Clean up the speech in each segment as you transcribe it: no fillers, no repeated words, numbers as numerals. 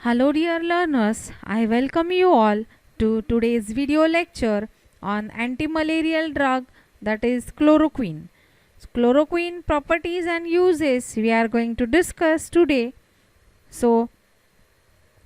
Hello dear learners, I welcome you all to today's video lecture on anti-malarial drug, that is chloroquine. Chloroquine properties and uses we are going to discuss today. So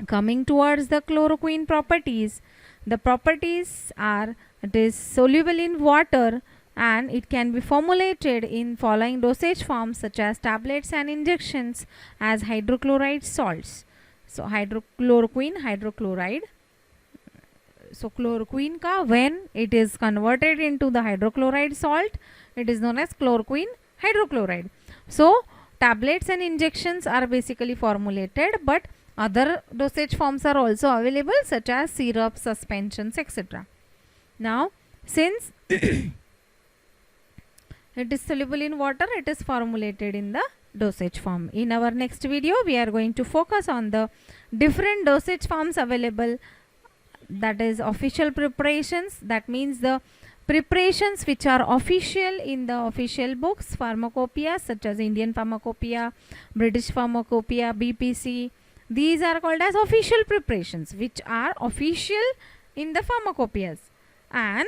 coming towards the chloroquine properties, the properties are it is soluble in water and it can be formulated in following dosage forms such as tablets and injections as hydrochloride salts. So hydrochloroquine, hydrochloride. So chloroquine ka when it is converted into the hydrochloride salt, it is known as chloroquine hydrochloride. So tablets and injections are basically formulated, but other dosage forms are also available such as syrup, suspensions, etc. Now since it is soluble in water, it is formulated in the dosage form. In our next video, we are going to focus on the different dosage forms available, that is official preparations, that means the preparations which are official in the official books, pharmacopoeia such as Indian Pharmacopoeia, British Pharmacopoeia, BPC. These are called as official preparations which are official in the pharmacopoeias, and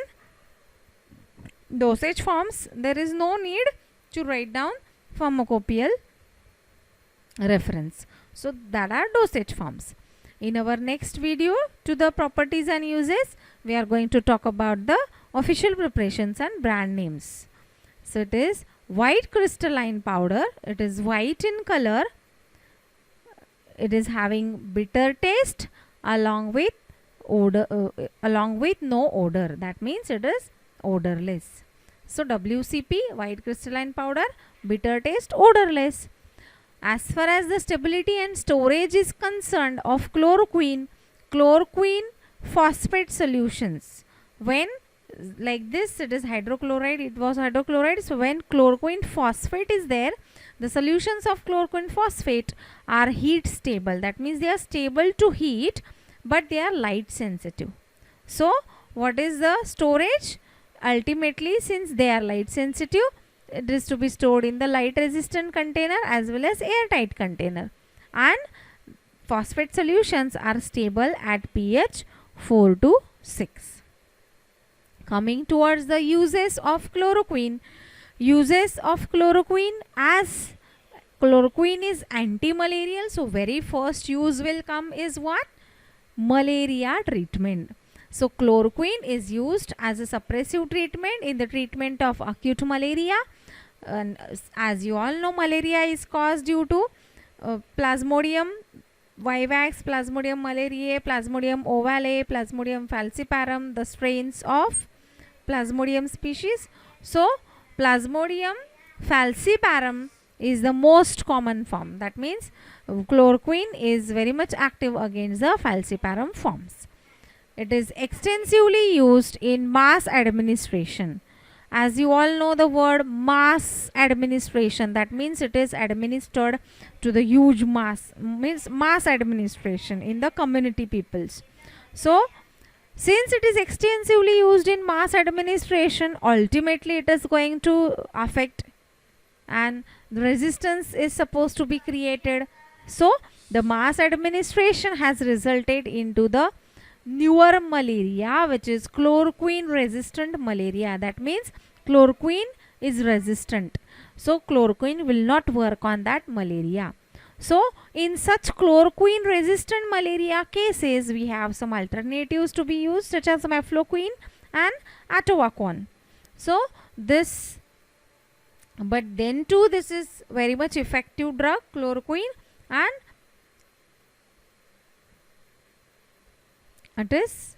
dosage forms there is no need to write down pharmacopoeial reference. So that are dosage forms. In our next video to the properties and uses, we are going to talk about the official preparations and brand names. So it is white crystalline powder. It is white in color. It is having bitter taste along with odor, along with no odor. That means it is odorless. So WCP, white crystalline powder, bitter taste, odorless. As far as the stability and storage is concerned of chloroquine phosphate solutions, when like this it is hydrochloride, it was hydrochloride. So when chloroquine phosphate is there, the solutions of chloroquine phosphate are heat stable. That means they are stable to heat, but they are light sensitive. So what is the storage? Ultimately, since they are light sensitive, it is to be stored in the light resistant container as well as airtight container, and phosphate solutions are stable at pH 4 to 6. Coming towards the uses of chloroquine. Uses of chloroquine, as chloroquine is anti-malarial, so very first use will come is what? Malaria treatment. So chloroquine is used as a suppressive treatment in the treatment of acute malaria. And as you all know, malaria is caused due to Plasmodium vivax, Plasmodium malariae, Plasmodium ovale, Plasmodium falciparum, the strains of Plasmodium species. So Plasmodium falciparum is the most common form. That means chloroquine is very much active against the falciparum forms. It is extensively used in mass administration. As you all know the word mass administration, that means it is administered to the huge mass, means mass administration in the community peoples. So since it is extensively used in mass administration, ultimately it is going to affect and the resistance is supposed to be created. So the mass administration has resulted into the newer malaria, which is chloroquine resistant malaria. That means chloroquine is resistant, so chloroquine will not work on that malaria. So in such chloroquine resistant malaria cases, we have some alternatives to be used such as mefloquine and atovaquone. So this, but then too this is very much effective drug, chloroquine, and it is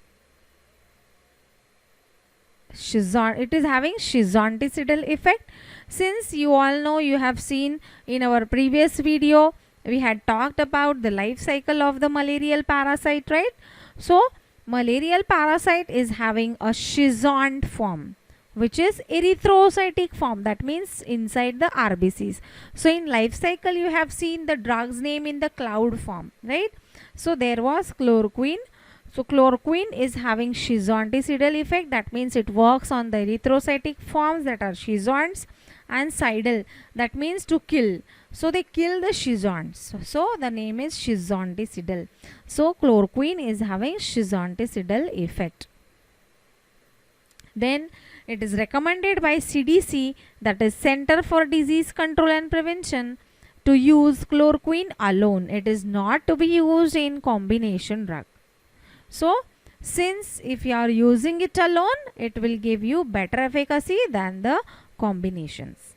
having schizonticidal effect. Since you all know, you have seen in our previous video, we had talked about the life cycle of the malarial parasite, right? So malarial parasite is having a schizont form, which is erythrocytic form. That means inside the RBCs. So in life cycle, you have seen the drug's name in the cloud form, right? So there was chloroquine. So chloroquine is having schizonticidal effect. That means it works on the erythrocytic forms, that are schizonts, and cidal, that means to kill. So they kill the schizonts. So the name is schizonticidal. So chloroquine is having schizonticidal effect. Then it is recommended by CDC, that is Center for Disease Control and Prevention, to use chloroquine alone. It is not to be used in combination drug. So since if you are using it alone, it will give you better efficacy than the combinations.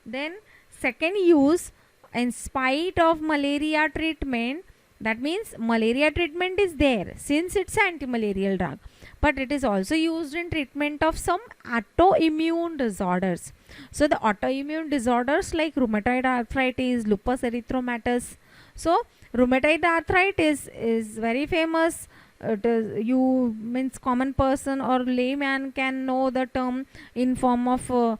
Then second use, in spite of malaria treatment, that means malaria treatment is there since it's an anti-malarial drug, but it is also used in treatment of some autoimmune disorders. So the autoimmune disorders like rheumatoid arthritis, lupus erythematosus. So rheumatoid arthritis is very famous. It is, you means common person or layman can know the term in form of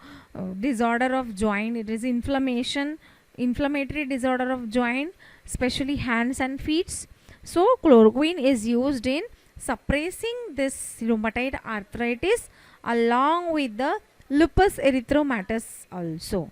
disorder of joint. It is inflammatory disorder of joint, especially hands and feet. So chloroquine is used in suppressing this rheumatoid arthritis along with the lupus erythematosus also.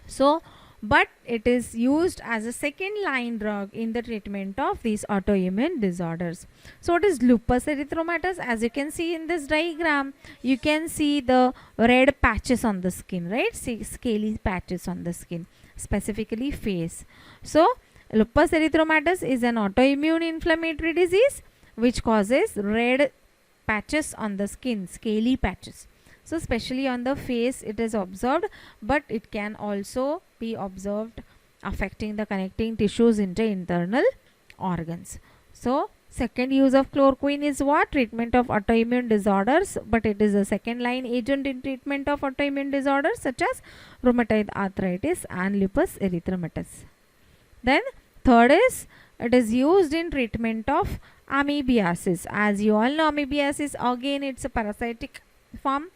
So but it is used as a second line drug in the treatment of these autoimmune disorders. So what is lupus erythematosus? As you can see in this diagram, you can see the red patches on the skin, right? See, scaly patches on the skin, specifically face. So lupus erythematosus is an autoimmune inflammatory disease which causes red patches on the skin, scaly patches. So especially on the face it is observed, but it can also be observed affecting the connecting tissues into internal organs. So second use of chloroquine is what? Treatment of autoimmune disorders, but it is a second line agent in treatment of autoimmune disorders such as rheumatoid arthritis and lupus erythematosus. Then third is, it is used in treatment of amoebiasis. As you all know, amoebiasis again it's a parasitic form.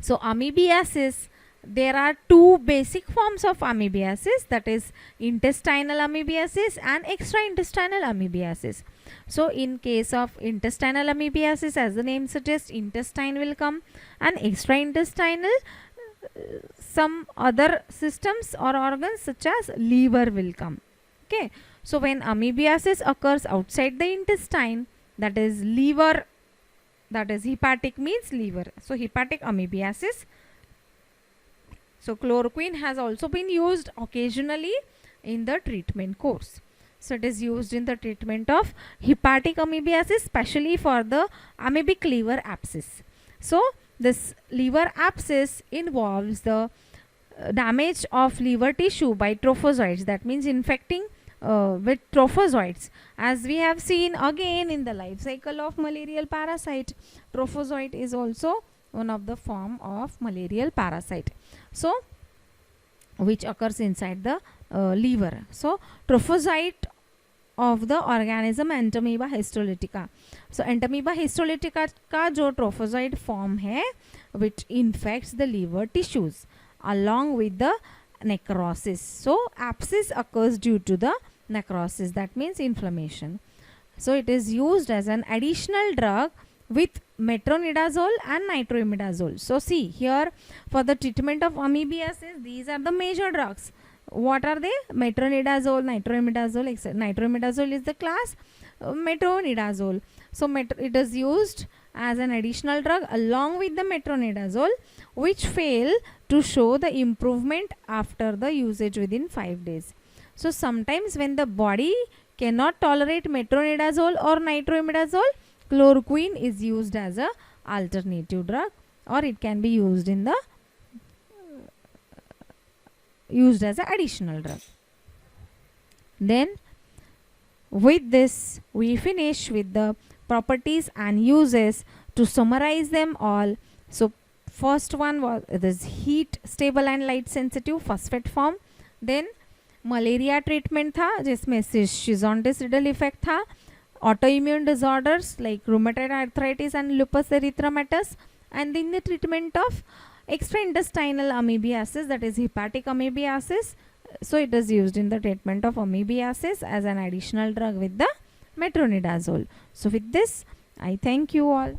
So amoebiasis, there are two basic forms of amoebiasis, that is intestinal amoebiasis and extraintestinal amoebiasis. So in case of intestinal amoebiasis, as the name suggests, intestine will come, and extraintestinal some other systems or organs such as liver will come. Okay, so when amoebiasis occurs outside the intestine, that is liver, that is hepatic means liver. So hepatic amoebiasis. So chloroquine has also been used occasionally in the treatment course. So it is used in the treatment of hepatic amoebiasis, especially for the amoebic liver abscess. So this liver abscess involves the damage of liver tissue by trophozoites, that means infecting with trophozoites. As we have seen again in the life cycle of malarial parasite, trophozoite is also one of the form of malarial parasite, so which occurs inside the liver. So trophozoite of the organism Entamoeba histolytica. So Entamoeba histolytica का जो trophozoite form है which infects the liver tissues along with the necrosis. So abscess occurs due to the necrosis, that means inflammation. So it is used as an additional drug with metronidazole and nitroimidazole. So see here, for the treatment of amoebiasis, these are the major drugs. What are they? Metronidazole, nitroimidazole, etc. Nitroimidazole is the class, metronidazole. So it is used as an additional drug along with the metronidazole, which fail to show the improvement after the usage within 5 days. So sometimes when the body cannot tolerate metronidazole or nitroimidazole, chloroquine is used as a alternative drug, or it can be used in the used as an additional drug. Then with this we finish with the properties and uses. To summarize them all, so first one was this heat stable and light sensitive phosphate form. Then malaria treatment था जिसमें शिजोंटिसिडल effect था. Autoimmune disorders like rheumatoid arthritis and lupus erythematosus, and in the treatment of extraintestinal amoebiasis, that is hepatic amoebiasis. So it is used in the treatment of amoebiasis as an additional drug with the metronidazole. So with this, I thank you all.